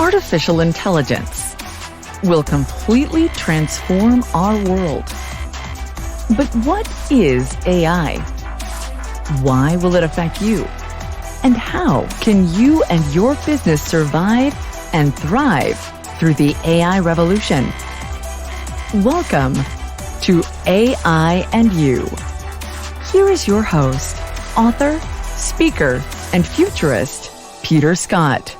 artificial intelligence will completely transform our world. But what is AI? Why will it affect you? And how can you and your business survive and thrive through the AI revolution? Welcome to AI and You. Here is your host, author, speaker, and futurist, Peter Scott.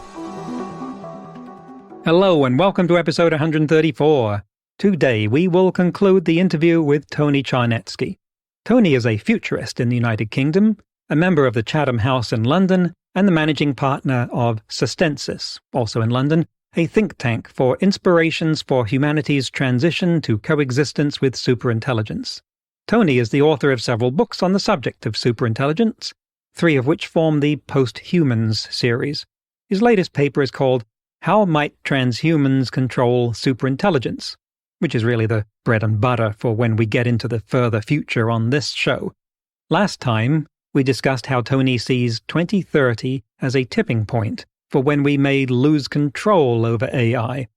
Hello and welcome to episode 134. Today we will conclude the interview with Tony Czarnecki. Tony is a futurist in the United Kingdom, a member of the Chatham House in London, and the managing partner of Sustensis, also in London, a think tank for inspirations for humanity's transition to coexistence with superintelligence. Tony is the author of several books on the subject of superintelligence, 3 of which form the Post-Humans series. His latest paper is called How Might Transhumans Control Superintelligence?, which is really the bread and butter for when we get into the further future on this show. Last time, we discussed how Tony sees 2030 as a tipping point for when we may lose control over AI.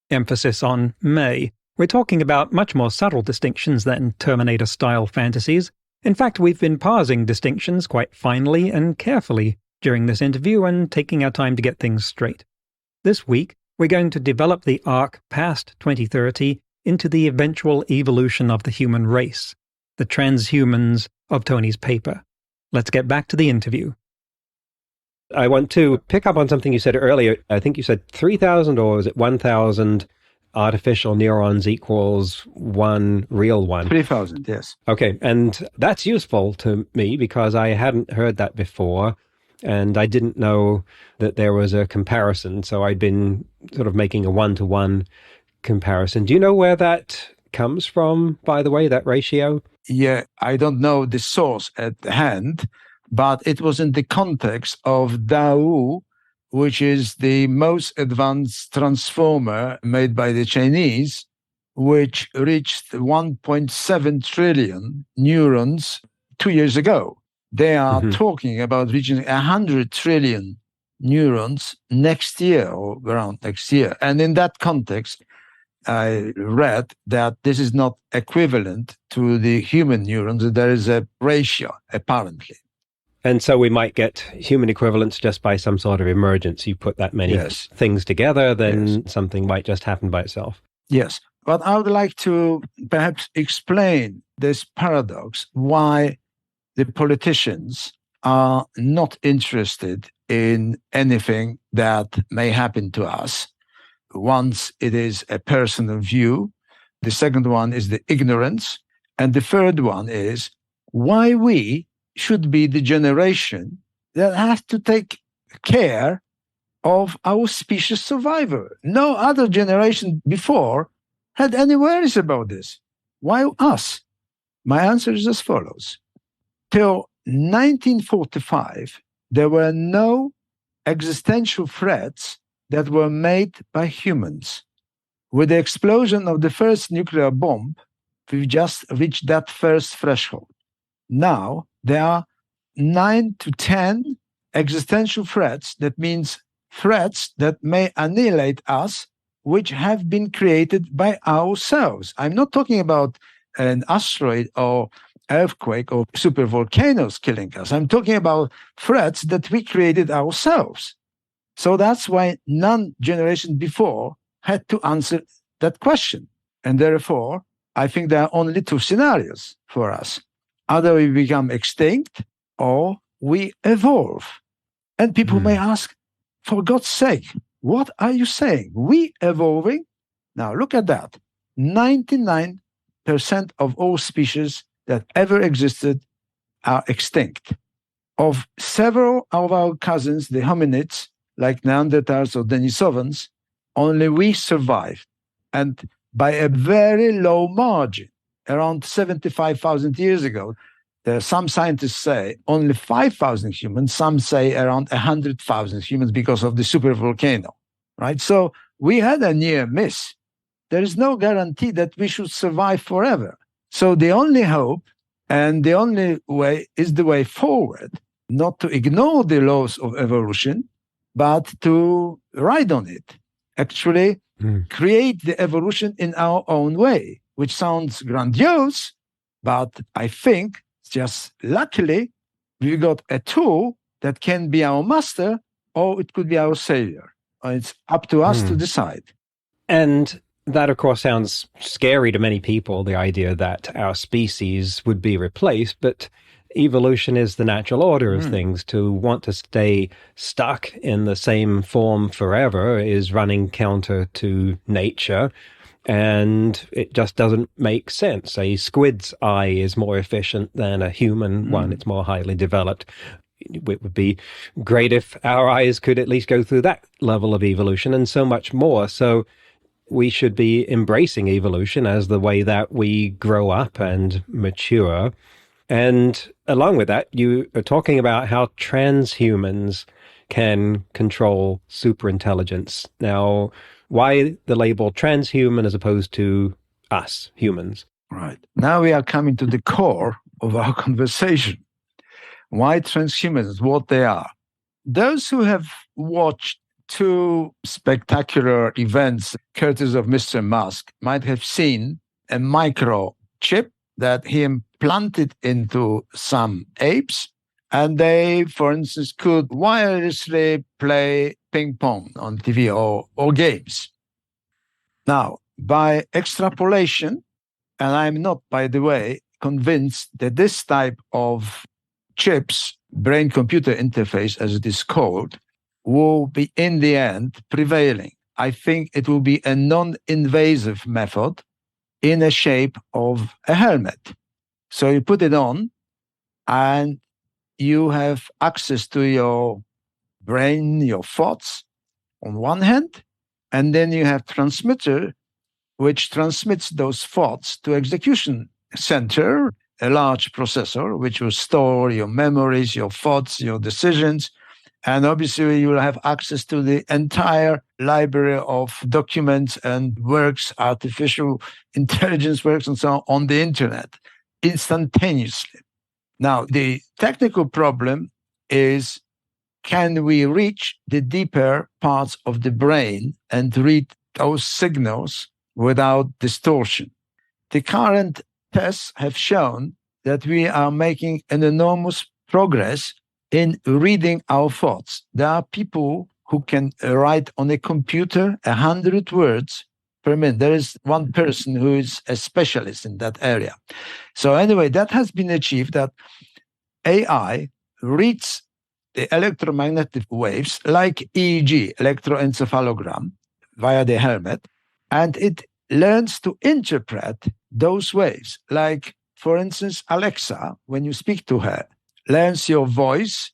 Emphasis on may. We're talking about much more subtle distinctions than Terminator-style fantasies. In fact, we've been parsing distinctions quite finely and carefully during this interview and taking our time to get things straight. This week, we're going to develop the arc past 2030 into the eventual evolution of the human race, the transhumans of Tony's paper. Let's get back to the interview. I want to pick up on something you said earlier. I think you said 3,000 or was it 1,000 artificial neurons equals one real one? 3,000, yes. Okay, and that's useful to me because I hadn't heard that before. And I didn't know that there was a comparison, so I'd been sort of making a one-to-one comparison. Do you know where that comes from, by the way, that ratio? Yeah, I don't know the source at hand, but it was in the context of Dao, which is the most advanced transformer made by the Chinese, which reached 1.7 trillion neurons 2 years ago. They are talking about reaching 100 trillion neurons next year or around next year. And in that context, I read that this is not equivalent to the human neurons. There is a ratio, apparently. And so we might get human equivalents just by some sort of emergence. You put that many things together, then something might just happen by itself. Yes. But I would like to perhaps explain this paradox, why the politicians are not interested in anything that may happen to us. Once it is a personal view, the second one is the ignorance, and the third one is why we should be the generation that has to take care of our species survival. No other generation before had any worries about this. Why us? My answer is as follows. Till 1945, there were no existential threats that were made by humans. With the explosion of the first nuclear bomb, we've just reached that first threshold. Now, there are 9 to 10 existential threats. That means threats that may annihilate us, which have been created by ourselves. I'm not talking about an asteroid or earthquake or supervolcanoes killing us. I'm talking about threats that we created ourselves. So that's why none generation before had to answer that question. And therefore, I think there are only 2 scenarios for us. Either we become extinct or we evolve. And people may ask, for God's sake, what are you saying? We evolving? Now look at that. 99% of all species that ever existed are extinct. Of several of our cousins, the hominids, like Neanderthals or Denisovans, only we survived. And by a very low margin, around 75,000 years ago, some scientists say only 5,000 humans, some say around 100,000 humans because of the supervolcano, right? So we had a near miss. There is no guarantee that we should survive forever. So the only hope and the only way is the way forward, not to ignore the laws of evolution, but to ride on it. actually create the evolution in our own way, which sounds grandiose, but I think just luckily we got a tool that can be our master or it could be our savior. It's up to us to decide. And that, of course, sounds scary to many people, the idea that our species would be replaced, but evolution is the natural order of things. To want to stay stuck in the same form forever is running counter to nature, and it just doesn't make sense. A squid's eye is more efficient than a human one. It's more highly developed. It would be great if our eyes could at least go through that level of evolution and so much more. So we should be embracing evolution as the way that we grow up and mature. And along with that, you are talking about how transhumans can control superintelligence. Now, why the label transhuman as opposed to us, humans? Right. Now we are coming to the core of our conversation. Why transhumans, what they are. Those who have watched two spectacular events, courtesy of Mr. Musk, might have seen a microchip that he implanted into some apes, and they, for instance, could wirelessly play ping pong on TV or games. Now, by extrapolation, and I'm not, by the way, convinced that this type of chips, brain-computer interface, as it is called, will be, in the end, prevailing. I think it will be a non-invasive method in the shape of a helmet. So you put it on, and you have access to your brain, your thoughts, on one hand, and then you have transmitter, which transmits those thoughts to execution center, a large processor, which will store your memories, your thoughts, your decisions. And obviously, you will have access to the entire library of documents and works, artificial intelligence works, and so on the internet instantaneously. Now, the technical problem is, can we reach the deeper parts of the brain and read those signals without distortion? The current tests have shown that we are making an enormous progress in reading our thoughts. There are people who can write on a computer 100 words per minute. There is one person who is a specialist in that area. So anyway, that has been achieved, that AI reads the electromagnetic waves like EEG, electroencephalogram, via the helmet, and it learns to interpret those waves. Like, for instance, Alexa, when you speak to her, learns your voice,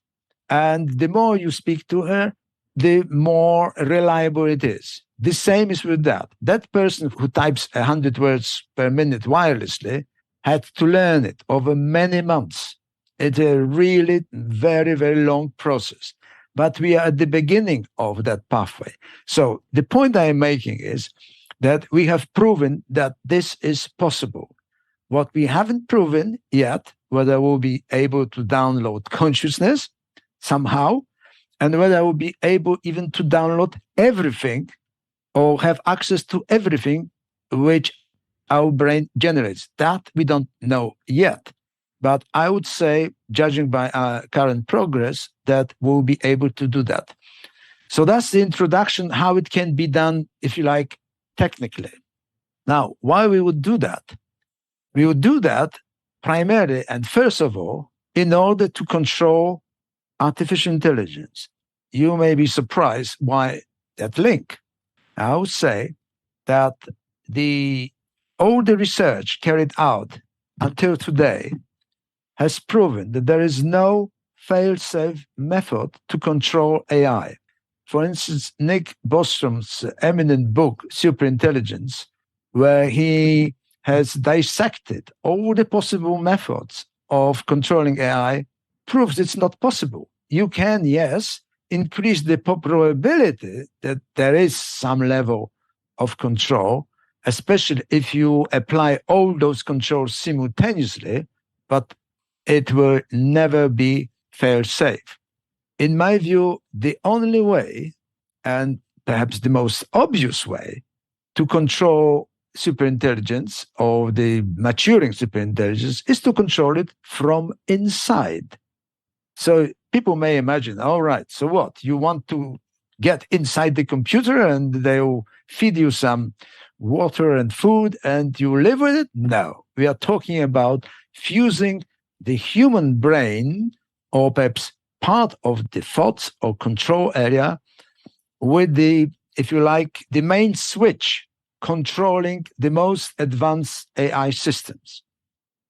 and the more you speak to her, the more reliable it is. The same is with that. That person who types 100 words per minute wirelessly had to learn it over many months. It's a really very, very long process. But we are at the beginning of that pathway. So the point I am making is that we have proven that this is possible. What we haven't proven yet, whether we'll be able to download consciousness somehow, and whether we'll be able even to download everything or have access to everything which our brain generates. That we don't know yet. But I would say, judging by our current progress, that we'll be able to do that. So that's the introduction, how it can be done, if you like, technically. Now, why we would do that? We would do that primarily and first of all, in order to control artificial intelligence. You may be surprised why that link. I would say that all the research carried out until today has proven that there is no fail-safe method to control AI. For instance, Nick Bostrom's eminent book, Superintelligence, where he has dissected all the possible methods of controlling AI, proves it's not possible. You can, yes, increase the probability that there is some level of control, especially if you apply all those controls simultaneously, but it will never be fail-safe. In my view, the only way, and perhaps the most obvious way to control superintelligence or the maturing superintelligence is to control it from inside. So people may imagine, all right, so what? You want to get inside the computer and they'll feed you some water and food and you live with it? No, we are talking about fusing the human brain, or perhaps part of the thoughts or control area, with the, if you like, the main switch controlling the most advanced AI systems.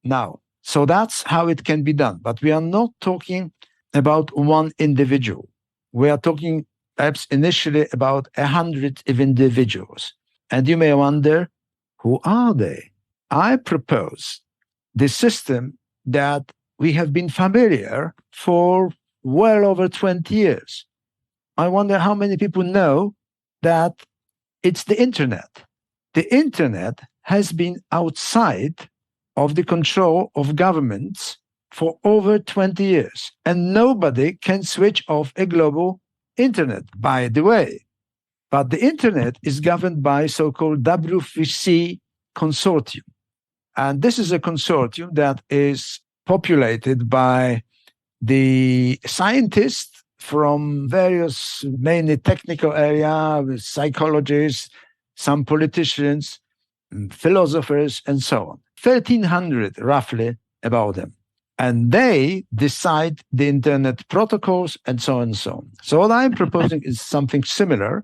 Now, so that's how it can be done. But we are not talking about one individual. We are talking perhaps initially about 100 of individuals. And you may wonder, who are they? I propose the system that we have been familiar for well over 20 years. I wonder how many people know that it's the internet. The internet has been outside of the control of governments for over 20 years, and nobody can switch off a global internet, by the way. But the internet is governed by so-called W3C consortium. And this is a consortium that is populated by the scientists from various, mainly technical areas, psychologists, some politicians, philosophers, and so on. 1,300, roughly, about them. And they decide the internet protocols and so on and so on. So what I'm proposing is something similar.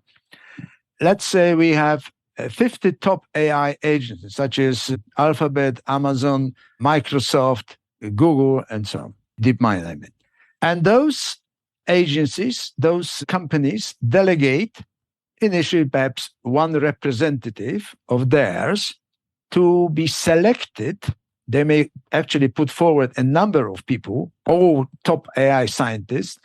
Let's say we have 50 top AI agencies, such as Alphabet, Amazon, Microsoft, Google, and so on. DeepMind, I mean. And those agencies, those companies delegate initially perhaps one representative of theirs to be selected. They may actually put forward a number of people, all top AI scientists,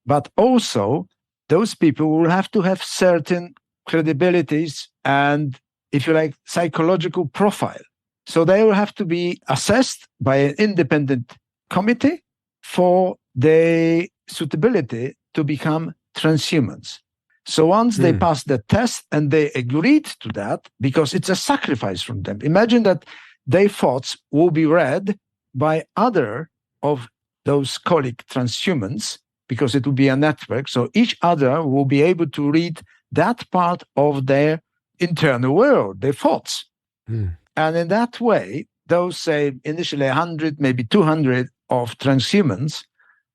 but also those people will have to have certain credibilities and, if you like, psychological profile. So they will have to be assessed by an independent committee for their suitability to become transhumans. So once they pass the test and they agreed to that, because it's a sacrifice from them. Imagine that their thoughts will be read by other of those colleague transhumans, because it will be a network. So each other will be able to read that part of their internal world, their thoughts. And in that way, those, say, initially 100, maybe 200 of transhumans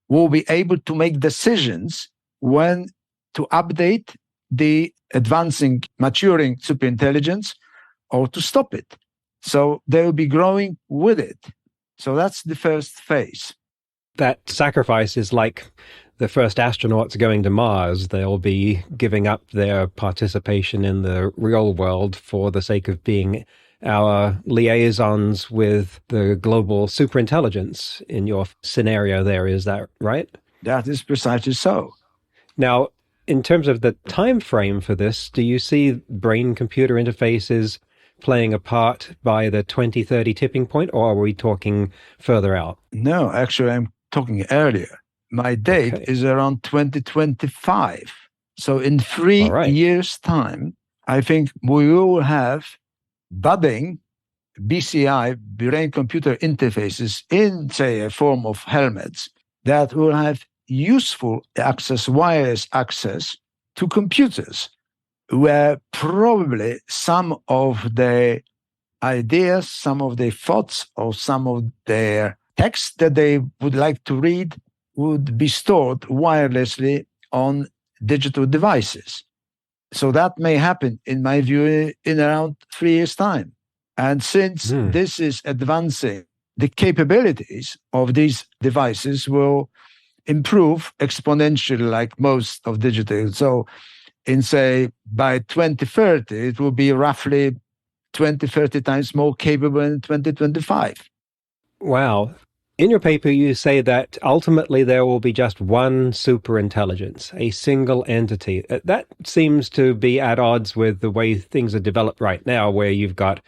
will be able to make decisions when to update the advancing, maturing superintelligence or to stop it. So they will be growing with it. So that's the first phase. That sacrifice is like the first astronauts going to Mars. They'll be giving up their participation in the real world for the sake of being our liaisons with the global superintelligence in your scenario there. Is that right? That is precisely so. Now, in terms of the time frame for this, do you see brain-computer interfaces playing a part by the 2030 tipping point, or are we talking further out? No, actually, I'm talking earlier. My date is around 2025. So in 3 years' time, I think we will have budding BCI, brain-computer interfaces, in, say, a form of helmets that will have useful access, wireless access to computers, where probably some of their ideas, some of their thoughts, or some of their text that they would like to read would be stored wirelessly on digital devices. So that may happen, in my view, in around 3 years' time. And since this is advancing, the capabilities of these devices will improve exponentially, like most of digital. So in, say, by 2030, it will be roughly 20, 30 times more capable in 2025. Wow. In your paper, you say that ultimately there will be just one superintelligence, a single entity. That seems to be at odds with the way things are developed right now, where you've got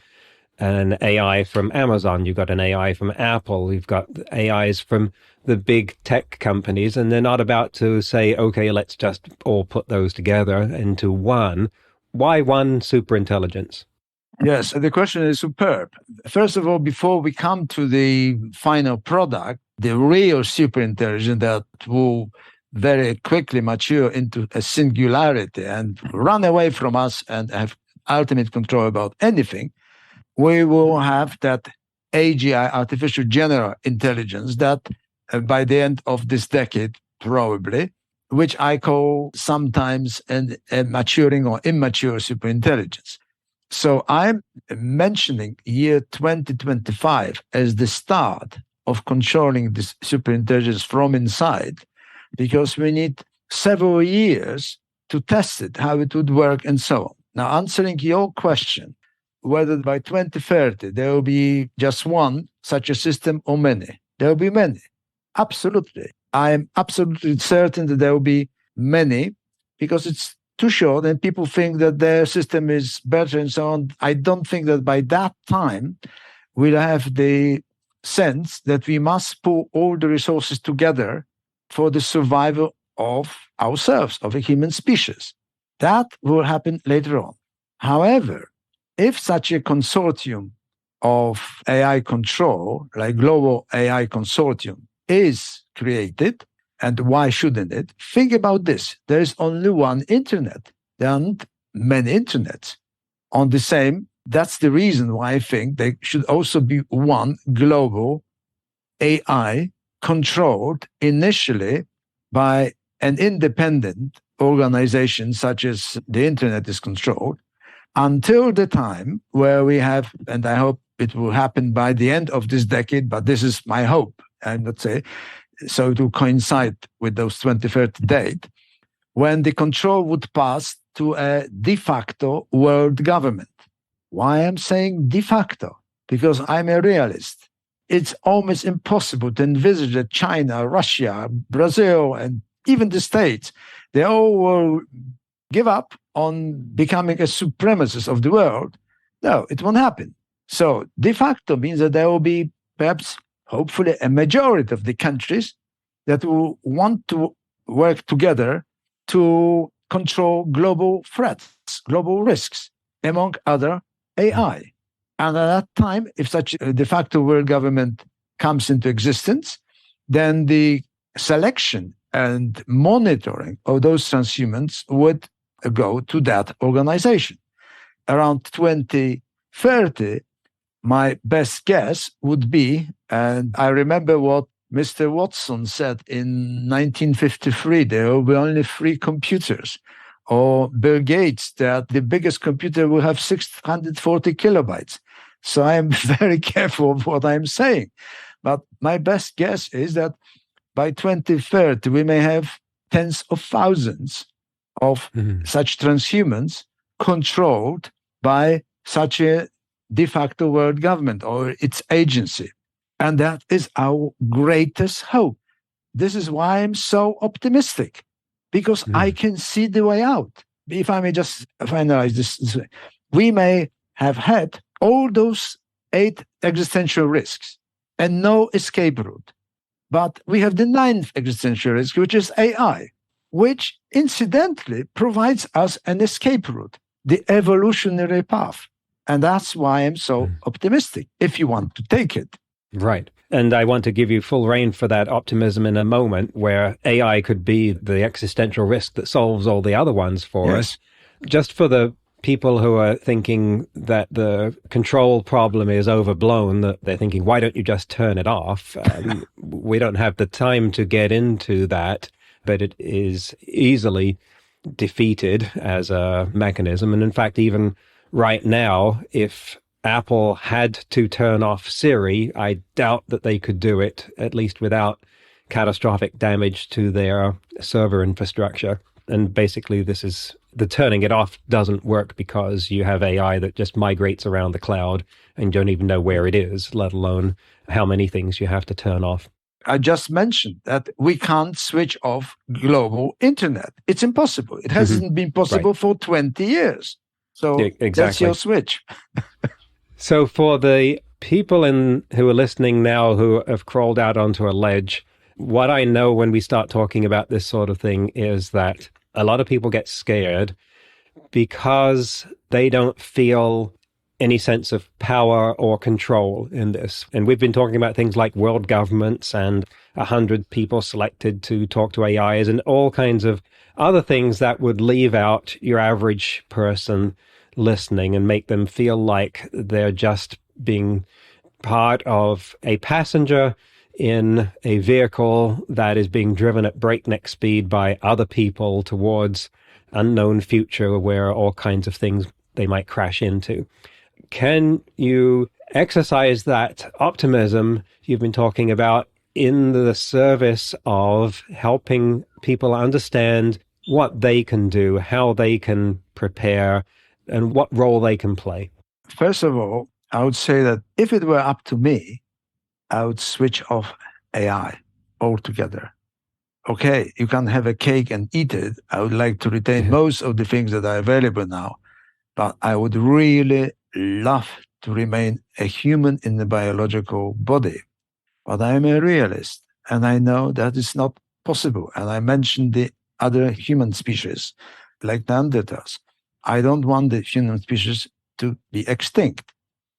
an AI from Amazon, you've got an AI from Apple, you've got AIs from the big tech companies, and they're not about to say, okay, let's just all put those together into one. Why one superintelligence? Yes, the question is superb. First of all, before we come to the final product, the real superintelligence that will very quickly mature into a singularity and run away from us and have ultimate control about anything, we will have that AGI, artificial general intelligence, that by the end of this decade, probably, which I call sometimes a maturing or immature superintelligence. So I'm mentioning year 2025 as the start of controlling this superintelligence from inside, because we need several years to test it, how it would work, and so on. Now, answering your question, whether by 2030 there will be just one such a system or many, there will be many. Absolutely. I am absolutely certain that there will be many, because it's too short and people think that their system is better and so on. I don't think that by that time we'll have the sense that we must pull all the resources together for the survival of ourselves, of a human species. That will happen later on. However, if such a consortium of AI control, like global AI consortium, is created, and why shouldn't it? Think about this. There is only one internet. There aren't many internets on the same. That's the reason why I think there should also be one global AI controlled initially by an independent organization such as the internet is controlled, until the time where we have, and I hope it will happen by the end of this decade, but this is my hope, I'm not saying, so it will coincide with those 2030 date, when the control would pass to a de facto world government. Why I'm saying de facto? Because I'm a realist. It's almost impossible to envisage that China, Russia, Brazil, and even the States, they all will give up on becoming a supremacist of the world. No, it won't happen. So de facto means that there will be perhaps, hopefully, a majority of the countries that will want to work together to control global threats, global risks, among other AI. And at that time, if such a de facto world government comes into existence, then the selection and monitoring of those transhumans would go to that organization. Around 2030, my best guess would be, and I remember what Mr. Watson said in 1953, there will be only 3 computers. Or Bill Gates, that the biggest computer will have 640 kilobytes. So I am very careful of what I'm saying. But my best guess is that by 2030, we may have tens of thousands of such transhumans controlled by such a de facto world government or its agency. And that is our greatest hope. This is why I'm so optimistic, because I can see the way out. If I may just finalize this way, we may have had all those 8 existential risks and no escape route. But we have the 9th existential risk, which is AI, which incidentally provides us an escape route, the evolutionary path. And that's why I'm so optimistic, if you want to take it. Right. And I want to give you full rein for that optimism in a moment, where AI could be the existential risk that solves all the other ones for us. Just for the people who are thinking that the control problem is overblown, that they're thinking, why don't you just turn it off? We don't have the time to get into that, but it is easily defeated as a mechanism. And in fact, even right now, if Apple had to turn off Siri, I doubt that they could do it, at least without catastrophic damage to their server infrastructure. And basically, this is the turning it off doesn't work because you have AI that just migrates around the cloud and you don't even know where it is, let alone how many things you have to turn off. I just mentioned that we can't switch off global internet. It's impossible. It hasn't been possible for 20 years. So exactly. That's your switch. So for the people who are listening now who have crawled out onto a ledge, what I know when we start talking about this sort of thing is that a lot of people get scared because they don't feel any sense of power or control in this. And we've been talking about things like world governments and 100 people selected to talk to AIs and all kinds of other things that would leave out your average person listening and make them feel like they're just being part of a passenger in a vehicle that is being driven at breakneck speed by other people towards unknown future where all kinds of things they might crash into. Can you exercise that optimism you've been talking about in the service of helping people understand what they can do, how they can prepare, and what role they can play? First of all, I would say that if it were up to me, I would switch off AI altogether. Okay, you can have a cake and eat it. I would like to retain most of the things that are available now, but I would really love to remain a human in the biological body. But I am a realist, and I know that is not possible. And I mentioned the other human species, like Neanderthals. I don't want the human species to be extinct.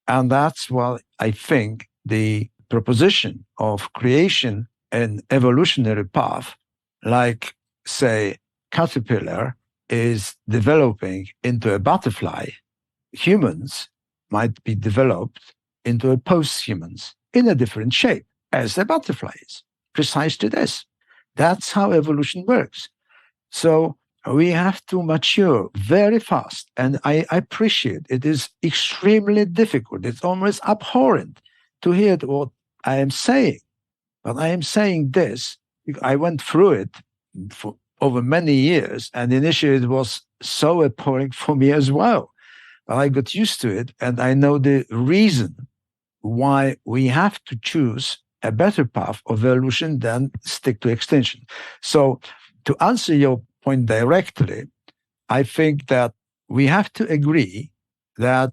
And that's why I think the proposition of creation an evolutionary path, like, say, caterpillar is developing into a butterfly, humans might be developed into a post-humans in a different shape, as the butterfly is. Precisely this. That's how evolution works. So we have to mature very fast. And I appreciate it is extremely difficult. It's almost abhorrent to hear what I am saying. But I am saying this, I went through it for over many years, and initially it was so abhorring for me as well. But I got used to it, and I know the reason why we have to choose a better path of evolution than stick to extinction. So to answer your point directly, I think that we have to agree that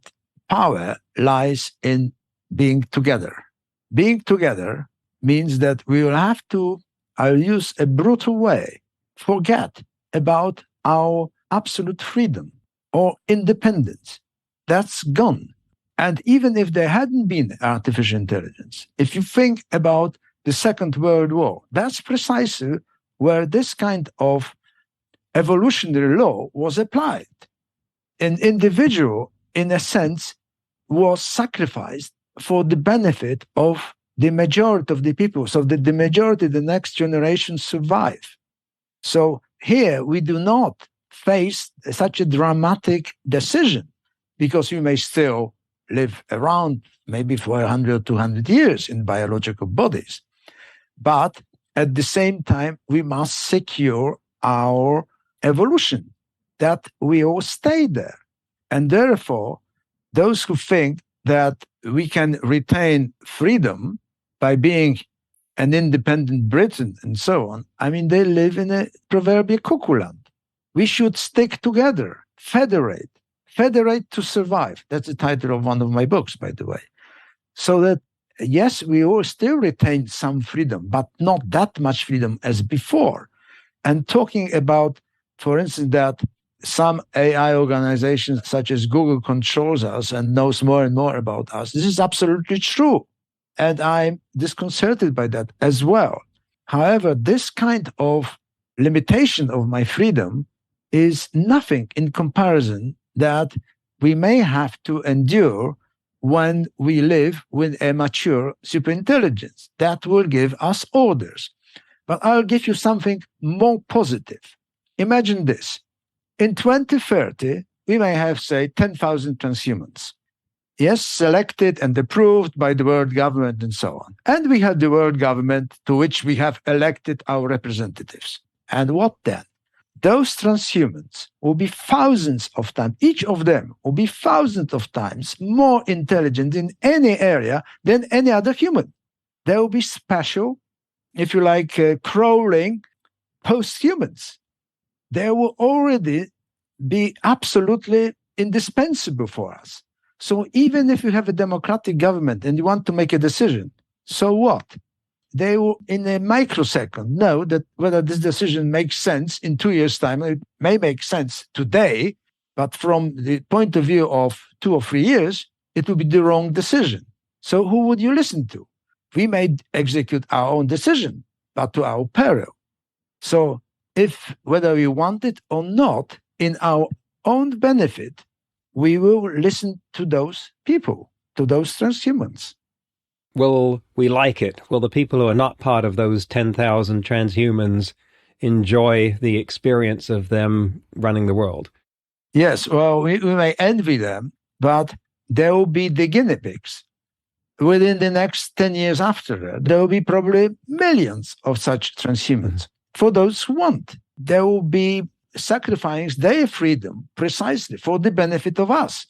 power lies in being together. Being together means that we will have to, I'll use a brutal way, forget about our absolute freedom or independence. That's gone. And even if there hadn't been artificial intelligence, if you think about the Second World War, that's precisely where this kind of evolutionary law was applied. An individual, in a sense, was sacrificed for the benefit of the majority of the people, so that the majority, the next generation, survive. So here we do not face such a dramatic decision, because we may still live around maybe for 100, 200 years in biological bodies. But at the same time, we must secure our evolution, that we all stay there. And therefore, those who think that we can retain freedom by being an independent Britain and so on, I mean, they live in a proverbial cuckoo land. We should stick together, federate to survive. That's the title of one of my books, by the way. So that, yes, we all still retain some freedom, but not that much freedom as before. And talking about, for instance, that some AI organizations such as Google controls us and knows more and more about us, this is absolutely true. And I'm disconcerted by that as well. However, this kind of limitation of my freedom is nothing in comparison that we may have to endure when we live with a mature superintelligence that will give us orders. But I'll give you something more positive. Imagine this. In 2030, we may have, say, 10,000 transhumans. Yes, selected and approved by the world government and so on. And we have the world government to which we have elected our representatives. And what then? Those transhumans will be thousands of times, each of them will be thousands of times more intelligent in any area than any other human. They will be special, if you like, crawling post-humans. They will already be absolutely indispensable for us. So even if you have a democratic government and you want to make a decision, so what? They will, in a microsecond, know that whether this decision makes sense in 2 years' time. It may make sense today, but from the point of view of 2 or 3 years, it will be the wrong decision. So who would you listen to? We may execute our own decision, but to our peril. So if, whether we want it or not, in our own benefit, we will listen to those people, to those transhumans. Will we like it? Will the people who are not part of those 10,000 transhumans enjoy the experience of them running the world? Yes, well, we may envy them, but there will be the guinea pigs. Within the next 10 years after that, there will be probably millions of such transhumans. For those who want, there will be sacrificing their freedom precisely for the benefit of us.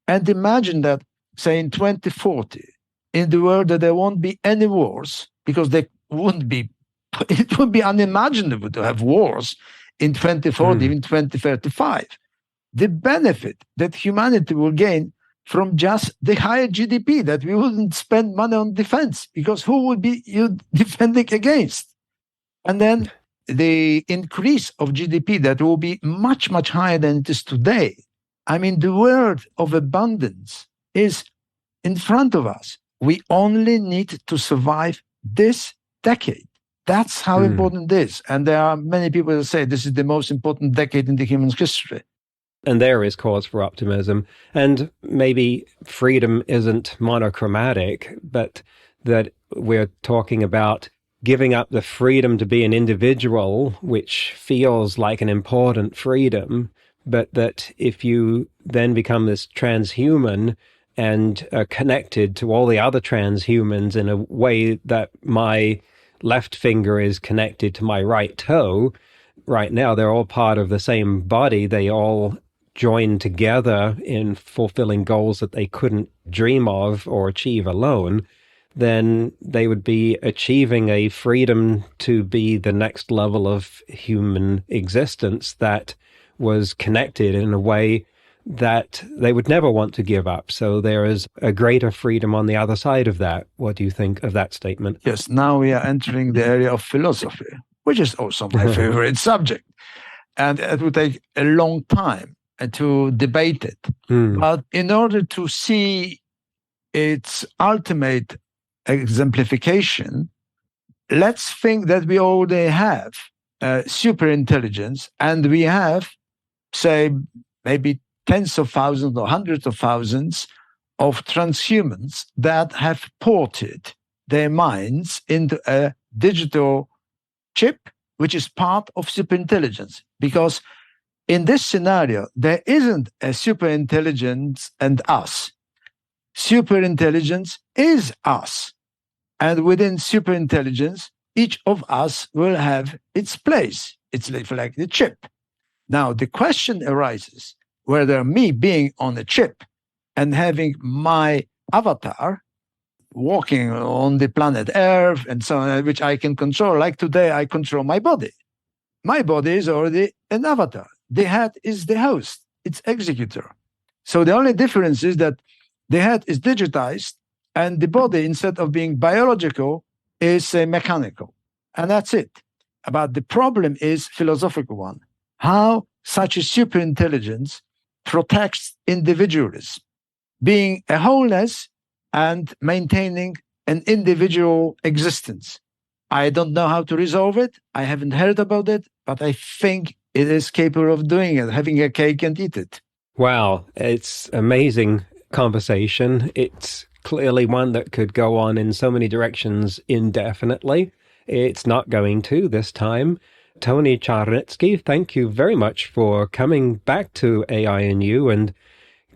And imagine that, say, in 2040, in the world that there won't be any wars, because there wouldn't be, it would be unimaginable to have wars in 2040, even 2035. The benefit that humanity will gain from just the higher GDP, that we wouldn't spend money on defense, because who would be you defending against? And then the increase of GDP that will be much, much higher than it is today. I mean, the world of abundance is in front of us. We only need to survive this decade. That's how important it is. And there are many people that say this is the most important decade in the human history. And there is cause for optimism. And maybe freedom isn't monochromatic, but that we're talking about giving up the freedom to be an individual, which feels like an important freedom, but that if you then become this transhuman and are connected to all the other transhumans in a way that my left finger is connected to my right toe, right now they're all part of the same body. They all join together in fulfilling goals that they couldn't dream of or achieve alone, then they would be achieving a freedom to be the next level of human existence that was connected in a way that they would never want to give up. So there is a greater freedom on the other side of that. What do you think of that statement? Yes, now we are entering the area of philosophy, which is also my favorite subject. And it would take a long time to debate it. But in order to see its ultimate exemplification, let's think that we already have superintelligence, and we have, say, maybe tens of thousands or hundreds of thousands of transhumans that have ported their minds into a digital chip, which is part of superintelligence. Because in this scenario, there isn't a superintelligence and us. Superintelligence is us. And within superintelligence, each of us will have its place. It's like the chip. Now, the question arises whether me being on a chip and having my avatar walking on the planet Earth and so on, which I can control, like today I control my body. My body is already an avatar. The head is the host, its executor. So the only difference is that the head is digitized and the body, instead of being biological, is mechanical. And that's it. But the problem is philosophical one. How such a superintelligence protects individualism, being a wholeness and maintaining an individual existence. I don't know how to resolve it. I haven't heard about it, but I think it is capable of doing it, having a cake and eat it. Wow, it's amazing conversation. It's clearly one that could go on in so many directions indefinitely. It's not going to this time. Tony Czarnecki, thank you very much for coming back to AI and You and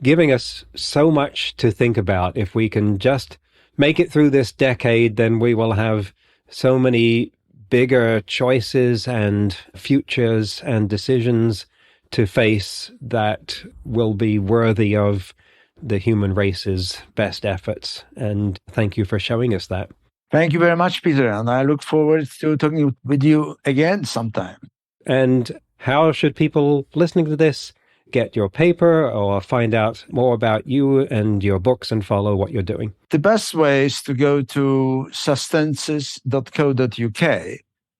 giving us so much to think about. If we can just make it through this decade, then we will have so many bigger choices and futures and decisions to face that will be worthy of the human race's best efforts. And thank you for showing us that. Thank you very much, Peter. And I look forward to talking with you again sometime. And how should people listening to this get your paper or find out more about you and your books and follow what you're doing? The best way is to go to sustensis.co.uk,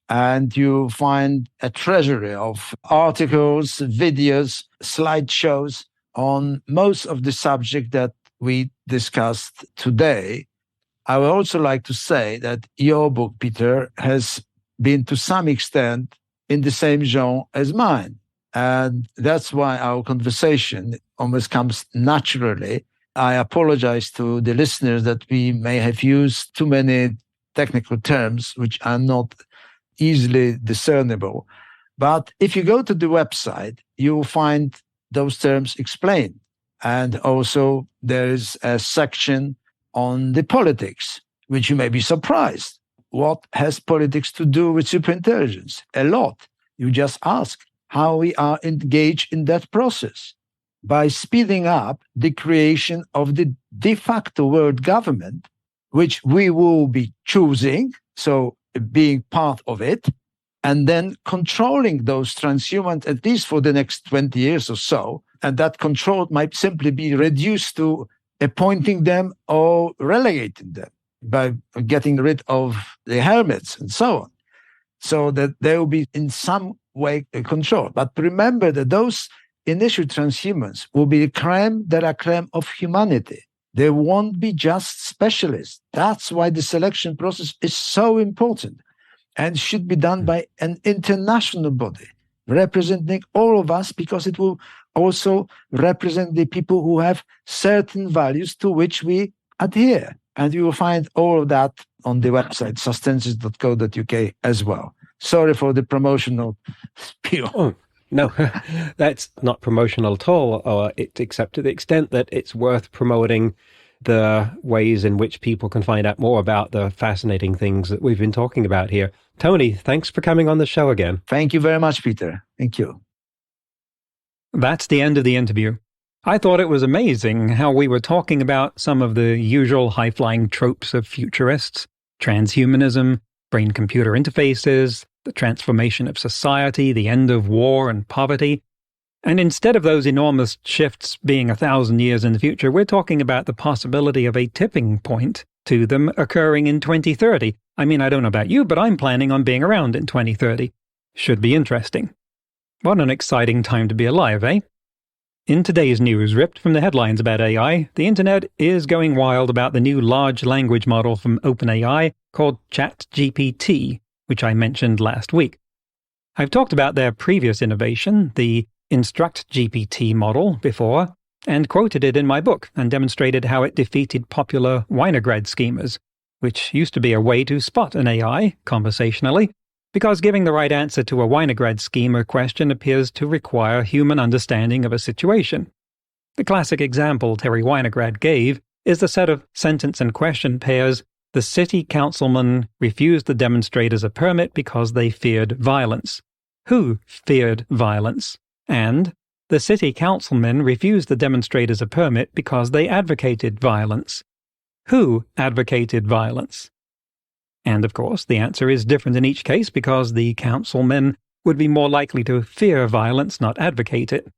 and you find a treasury of articles, videos, slideshows on most of the subject that we discussed today. I would also like to say that your book, Peter, has been to some extent in the same genre as mine. And that's why our conversation almost comes naturally. I apologize to the listeners that we may have used too many technical terms which are not easily discernible. But if you go to the website, you will find those terms explained. And also there is a section on the politics, which you may be surprised. What has politics to do with superintelligence? A lot. You just ask how we are engaged in that process. By speeding up the creation of the de facto world government, which we will be choosing, so being part of it, and then controlling those transhumans, at least for the next 20 years or so. And that control might simply be reduced to appointing them or relegating them by getting rid of the helmets and so on, so that they will be in some way controlled. But remember that those initial transhumans will be the crème de la crème of humanity. They won't be just specialists. That's why the selection process is so important and should be done by an international body representing all of us, because it will also represent the people who have certain values to which we adhere. And you will find all of that on the website, sustensis.co.uk as well. Sorry for the promotional spiel. Oh, no, that's not promotional at all, except to the extent that it's worth promoting the ways in which people can find out more about the fascinating things that we've been talking about here. Tony, thanks for coming on the show again. Thank you very much, Peter. Thank you. That's the end of the interview. I thought it was amazing how we were talking about some of the usual high-flying tropes of futurists: transhumanism, brain-computer interfaces, the transformation of society, the end of war and poverty. And instead of those enormous shifts being 1,000 years in the future, we're talking about the possibility of a tipping point to them occurring in 2030. I mean, I don't know about you, but I'm planning on being around in 2030. Should be interesting. What an exciting time to be alive, eh? In today's news, ripped from the headlines about AI, the internet is going wild about the new large language model from OpenAI called ChatGPT, which I mentioned last week. I've talked about their previous innovation, the InstructGPT model, before, and quoted it in my book and demonstrated how it defeated popular Winograd schemas, which used to be a way to spot an AI conversationally, because giving the right answer to a Winograd schema question appears to require human understanding of a situation. The classic example Terry Winograd gave is the set of sentence and question pairs: the city councilman refused the demonstrators a permit because they feared violence. Who feared violence? And the city councilmen refused the demonstrators a permit because they advocated violence. Who advocated violence? And of course, the answer is different in each case because the councilmen would be more likely to fear violence, not advocate it.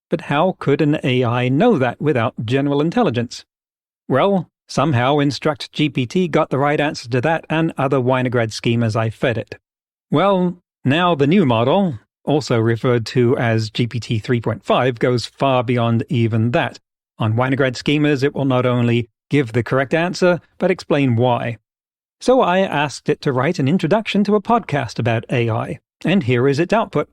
But how could an AI know that without general intelligence? Well, somehow InstructGPT got the right answer to that and other Winograd schemas I fed it. Well, now the new model, also referred to as GPT 3.5, goes far beyond even that. On Winograd schemas, it will not only give the correct answer, but explain why. So I asked it to write an introduction to a podcast about AI, and here is its output.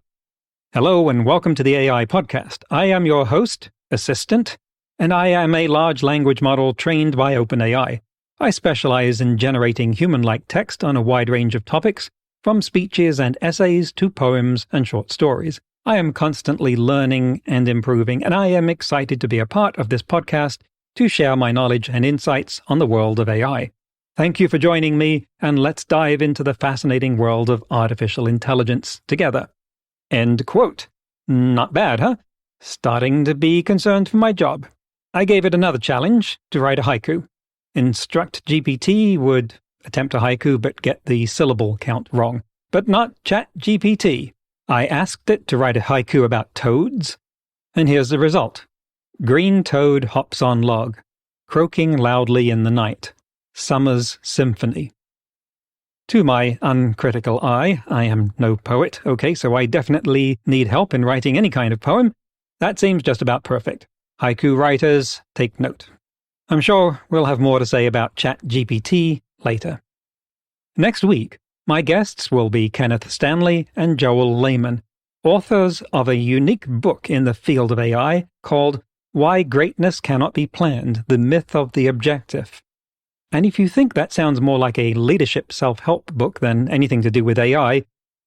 Hello and welcome to the AI podcast. I am your host, assistant, and I am a large language model trained by OpenAI. I specialize in generating human-like text on a wide range of topics, from speeches and essays to poems and short stories. I am constantly learning and improving, and I am excited to be a part of this podcast to share my knowledge and insights on the world of AI. Thank you for joining me, and let's dive into the fascinating world of artificial intelligence together. End quote. Not bad, huh? Starting to be concerned for my job. I gave it another challenge, to write a haiku. InstructGPT would attempt a haiku but get the syllable count wrong. But not ChatGPT. I asked it to write a haiku about toads, And here's the result. Green toad hops on log, croaking loudly in the night. Summer's symphony. To my uncritical eye, I am no poet, okay, so I definitely need help in writing any kind of poem. That seems just about perfect. Haiku writers, take note. I'm sure we'll have more to say about ChatGPT later. Next week, my guests will be Kenneth Stanley and Joel Lehman, authors of a unique book in the field of AI called Why Greatness Cannot Be Planned, The Myth of the Objective. And if you think that sounds more like a leadership self-help book than anything to do with AI,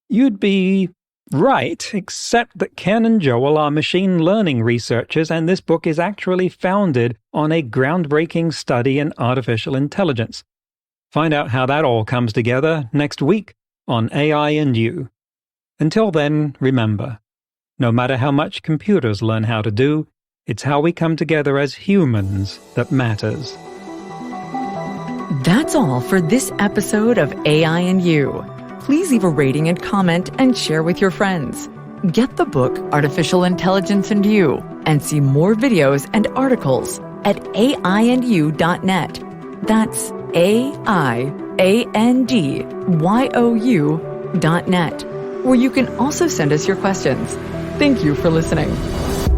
you'd be right, except that Ken and Joel are machine learning researchers, and this book is actually founded on a groundbreaking study in artificial intelligence. Find out how that all comes together next week on AI and You. Until then, remember, no matter how much computers learn how to do, it's how we come together as humans that matters. That's all for this episode of AI and You. Please leave a rating and comment and share with your friends. Get the book Artificial Intelligence and You and see more videos and articles at AIandYou.net. That's AIANDYOU.net, where you can also send us your questions. Thank you for listening.